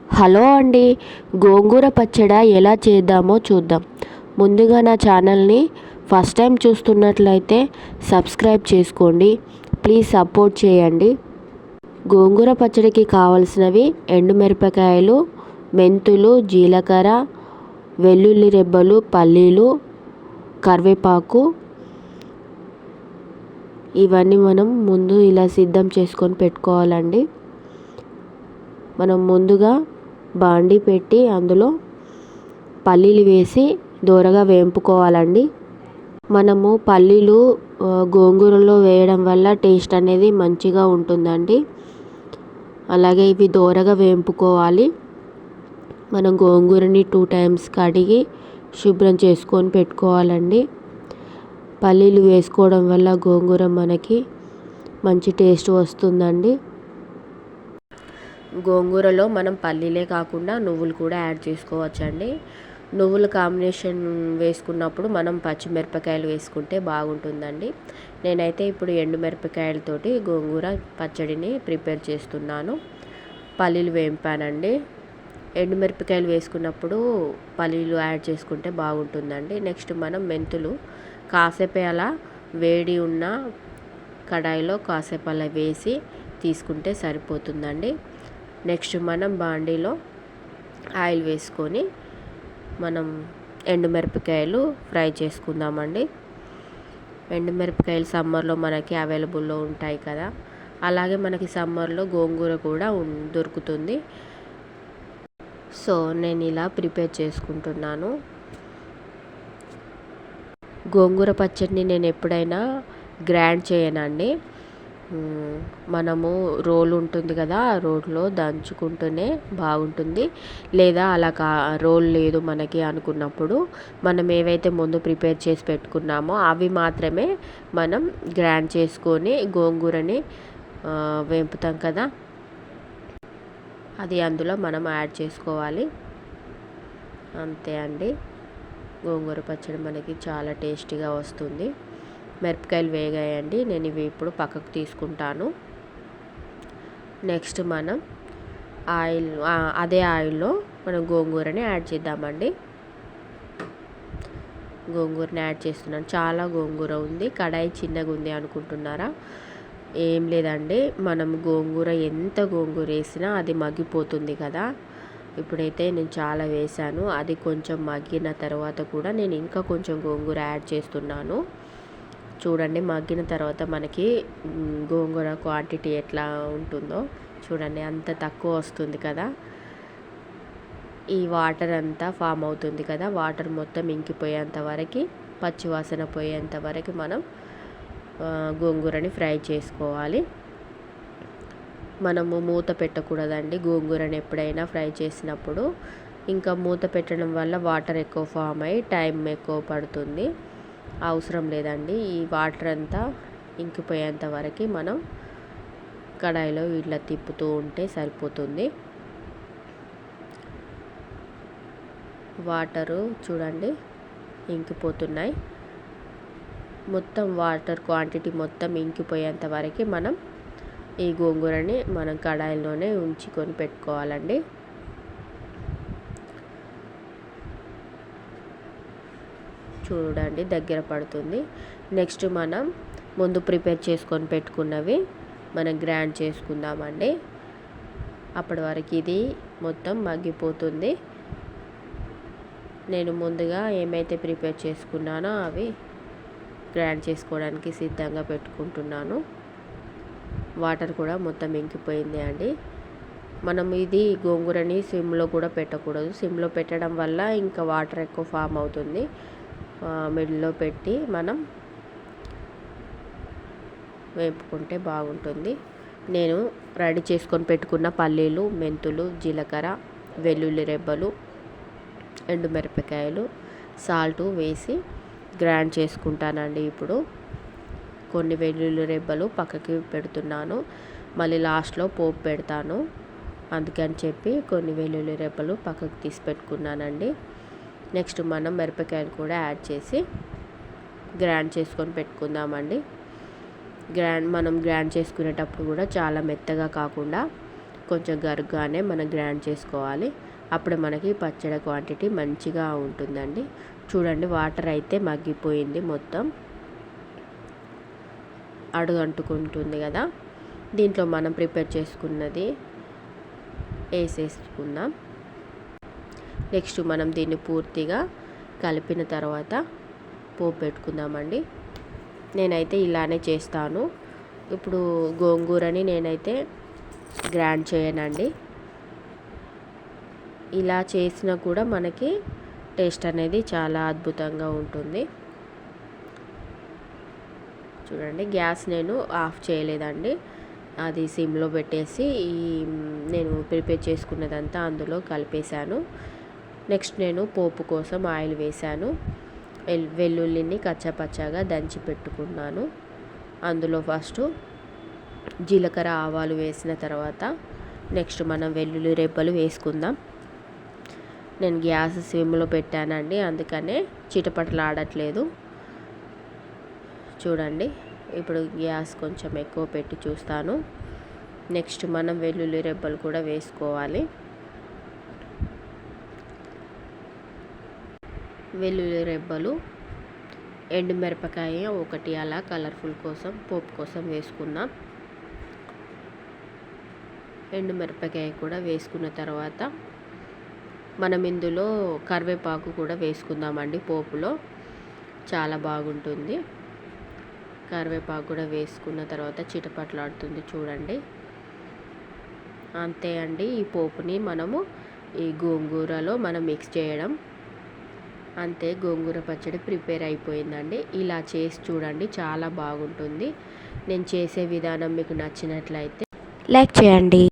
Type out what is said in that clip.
Hello అండి, గోంగూర పచ్చడి ఎలా చేద్దామో చూద్దాం. ముందుగా నా ఛానల్ని ఫస్ట్ టైం చూస్తున్నట్లయితే సబ్స్క్రైబ్ చేసుకోండి. ప్లీజ్ సపోర్ట్ చేయండి. గోంగూర పచ్చడికి కావలసినవి ఎండుమిరపకాయలు, మెంతులు, జీలకర్ర, వెల్లుల్లి రెబ్బలు, పల్లీలు, కరివేపాకు. ఇవన్నీ మనం ముందు ఇలా సిద్ధం చేసుకొని పెట్టుకోవాలండి. మనం ముందుగా బాండి పెట్టి అందులో పల్లీలు వేసి దోరగా వేంపుకోవాలండి. మనము పల్లీలు గోంగూరలో వేయడం వల్ల టేస్ట్ అనేది మంచిగా ఉంటుందండి. అలాగే ఇవి దోరగా వేంపుకోవాలి. మనం గోంగూరని 2 టైమ్స్ కడిగి శుభ్రం చేసుకొని పెట్టుకోవాలండి. పల్లీలు వేసుకోవడం వల్ల గోంగూర మనకి మంచి టేస్ట్ వస్తుందండి. గోంగూరలో మనం పల్లీలే కాకుండా నువ్వులు కూడా యాడ్ చేసుకోవచ్చండి. నువ్వుల కాంబినేషన్ వేసుకున్నప్పుడు మనం పచ్చిమిరపకాయలు వేసుకుంటే బాగుంటుందండి. నేనైతే ఇప్పుడు ఎండుమిరపకాయలతోటి గోంగూర పచ్చడిని ప్రిపేర్ చేస్తున్నాను. పల్లీలు వేంపానండి. ఎండుమిరపకాయలు వేసుకున్నప్పుడు పల్లీలు యాడ్ చేసుకుంటే బాగుంటుందండి. నెక్స్ట్ మనం మెంతులు కాసేపు అలా వేడి ఉన్న కడాయిలో కాసేపు అలా వేసి తీసుకుంటే సరిపోతుందండి. నెక్స్ట్ మనం బాండీలో ఆయిల్ వేసుకొని మనం ఎండుమిరపకాయలు ఫ్రై చేసుకుందామండి. ఎండుమిరపకాయలు సమ్మర్లో మనకి అవైలబుల్లో ఉంటాయి కదా, అలాగే మనకి సమ్మర్లో గోంగూర కూడా దొరుకుతుంది. సో నేను ఇలా ప్రిపేర్ చేసుకుంటున్నాను. గోంగూర పచ్చడిని నేను ఎప్పుడైనా గ్రైండ్ చేయనండి. మనము రోల్ ఉంటుంది కదా, ఆ రోల్లో దంచుకుంటూనే బాగుంటుంది. లేదా అలా రోల్ లేదు మనకి అనుకున్నప్పుడు మనం ఏవైతే ముందు ప్రిపేర్ చేసి పెట్టుకున్నామో అవి మాత్రమే మనం గ్రైండ్ చేసుకొని గోంగూరని వేపుతాం కదా, అది అందులో మనం యాడ్ చేసుకోవాలి. అంతే అండి, గోంగూర పచ్చడి మనకి చాలా టేస్టీగా వస్తుంది. మిరపకాయలు వేగాయండి, నేను ఇవి ఇప్పుడు పక్కకు తీసుకుంటాను. నెక్స్ట్ మనం అదే ఆయిల్లో మనం గోంగూరని యాడ్ చేద్దామండి. గోంగూరని యాడ్ చేస్తున్నాను. చాలా గోంగూర ఉంది, కడాయి చిన్నగా ఉంది అనుకుంటున్నారా? ఏం లేదండి, మనం గోంగూర ఎంత గోంగూర వేసినా అది మగ్గిపోతుంది కదా. ఇప్పుడైతే నేను చాలా వేసాను, అది కొంచెం మగ్గిన తర్వాత కూడా నేను ఇంకా కొంచెం గోంగూర యాడ్ చేస్తున్నాను. చూడండి, మగ్గిన తర్వాత మనకి గోంగూర క్వాంటిటీ ఎట్లా ఉంటుందో చూడండి, అంత తక్కువ వస్తుంది కదా. ఈ వాటర్ అంతా ఫామ్ అవుతుంది కదా, వాటర్ మొత్తం ఇంకిపోయేంత వరకు, పచ్చివాసన పోయేంత వరకు మనం గోంగూరని ఫ్రై చేసుకోవాలి. మనము మూత పెట్టకూడదండి గోంగూరని ఎప్పుడైనా ఫ్రై చేసినప్పుడు. ఇంకా మూత పెట్టడం వల్ల వాటర్ ఎక్కువ ఫామ్ అయ్యి టైం ఎక్కువ పడుతుంది. అవసరం లేదండి, ఈ వాటర్ అంతా ఇంకిపోయేంత వరకు మనం కడాయిలో ఇట్లా తిప్పుతూ ఉంటే సరిపోతుంది. వాటరు చూడండి ఇంకిపోతున్నాయి. మొత్తం వాటర్ క్వాంటిటీ మొత్తం ఇంకిపోయేంత వరకు మనం ఈ గోంగూరని మనం కడాయిలోనే ఉంచుకొని పెట్టుకోవాలండి. చూడండి దగ్గర పడుతుంది. నెక్స్ట్ మనం ముందు ప్రిపేర్ చేసుకొని పెట్టుకున్నవి మనం గ్రైండ్ చేసుకుందామండి. అప్పటి వరకు ఇది మొత్తం మగ్గిపోతుంది. నేను ముందుగా ఏమైతే ప్రిపేర్ చేసుకున్నానో అవి గ్రైండ్ చేసుకోవడానికి సిద్ధంగా పెట్టుకుంటున్నాను. వాటర్ కూడా మొత్తం ఇంకిపోయింది అండి. మనం ఇది గోంగూరని సిమ్లో కూడా పెట్టకూడదు. సిమ్లో పెట్టడం వల్ల ఇంకా వాటర్ ఎక్కువ ఫామ్ అవుతుంది. మిడిల్లో పెట్టి మనం వేపుకుంటే బాగుంటుంది. నేను రెడీ చేసుకొని పెట్టుకున్న పల్లీలు, మెంతులు, జీలకర్ర, వెల్లుల్లి రెబ్బలు, ఎండుమిరపకాయలు, సాల్టు వేసి గ్రైండ్ చేసుకుంటానండి. ఇప్పుడు కొన్ని వెల్లుల్లి రెబ్బలు పక్కకి పెడుతున్నాను, మళ్ళీ లాస్ట్లో పోపు పెడతాను. అందుకని చెప్పి కొన్ని వెల్లుల్లి రెబ్బలు పక్కకు తీసి పెట్టుకున్నానండి. నెక్స్ట్ మనం మిరపకాయలు కూడా యాడ్ చేసి గ్రైండ్ చేసుకొని పెట్టుకుందామండి. మనం గ్రైండ్ చేసుకునేటప్పుడు కూడా చాలా మెత్తగా కాకుండా కొంచెం గరుగ్గానే మనం గ్రైండ్ చేసుకోవాలి. అప్పుడు మనకి పచ్చడి క్వాంటిటీ మంచిగా ఉంటుందండి. చూడండి వాటర్ అయితే మగ్గిపోయింది, మొత్తం అడుగు అంటుకుంటుంది కదా. దీంట్లో మనం ప్రిపేర్ చేసుకున్నది వేసేసుకుందాం. నెక్స్ట్ మనం దీన్ని పూర్తిగా కలిపిన తర్వాత పోపు పెట్టుకుందామండి. నేనైతే ఇలానే చేస్తాను. ఇప్పుడు గోంగూరని నేనైతే గ్రైండ్ చేయనండి. ఇలా చేసినా కూడా మనకి టేస్ట్ అనేది చాలా అద్భుతంగా ఉంటుంది. చూడండి గ్యాస్ నేను ఆఫ్ చేయలేదండి, అది సిమ్లో పెట్టేసి నేను ప్రిపేర్ చేసుకున్నదంతా అందులో కలిపేశాను. నెక్స్ట్ నేను పోపు కోసం ఆయిల్ వేశాను. వెల్లుల్లిని కచ్చాపచ్చాగా దంచి పెట్టుకున్నాను. అందులో ఫస్ట్ జీలకర్ర ఆవాలు వేసిన తర్వాత నెక్స్ట్ మనం వెల్లుల్లి రెబ్బలు వేసుకుందాం. నేను గ్యాస్ సిమ్లో పెట్టానండి, అందుకనే చిటపటలాడట్లేదు. చూడండి ఇప్పుడు గ్యాస్ కొంచెం ఎక్కువ పెట్టి చూస్తాను. నెక్స్ట్ మనం వెల్లుల్లి రెబ్బలు కూడా వేసుకోవాలి. వెల్లుల్లి రెబ్బలు, ఎండుమిరపకాయ ఒకటి అలా కలర్ఫుల్ కోసం పోపు కోసం వేసుకుందాం. ఎండుమిరపకాయ కూడా వేసుకున్న తర్వాత మనం ఇందులో కరివేపాకు కూడా వేసుకుందామండి. పోపులో చాలా బాగుంటుంది. కరివేపాకు కూడా వేసుకున్న తర్వాత చిటపట్లాడుతుంది చూడండి. అంతే అండి, ఈ పోపుని మనము ఈ గోంగూరలో మనం మిక్స్ చేయడం అంతే. గోంగూర పచ్చడి ప్రిపేర్ అయిపోయిందండి. ఇలా చేసి చూడండి, చాలా బాగుంటుంది. నేను చేసే విధానం మీకు నచ్చినట్లయితే లైక్ చేయండి.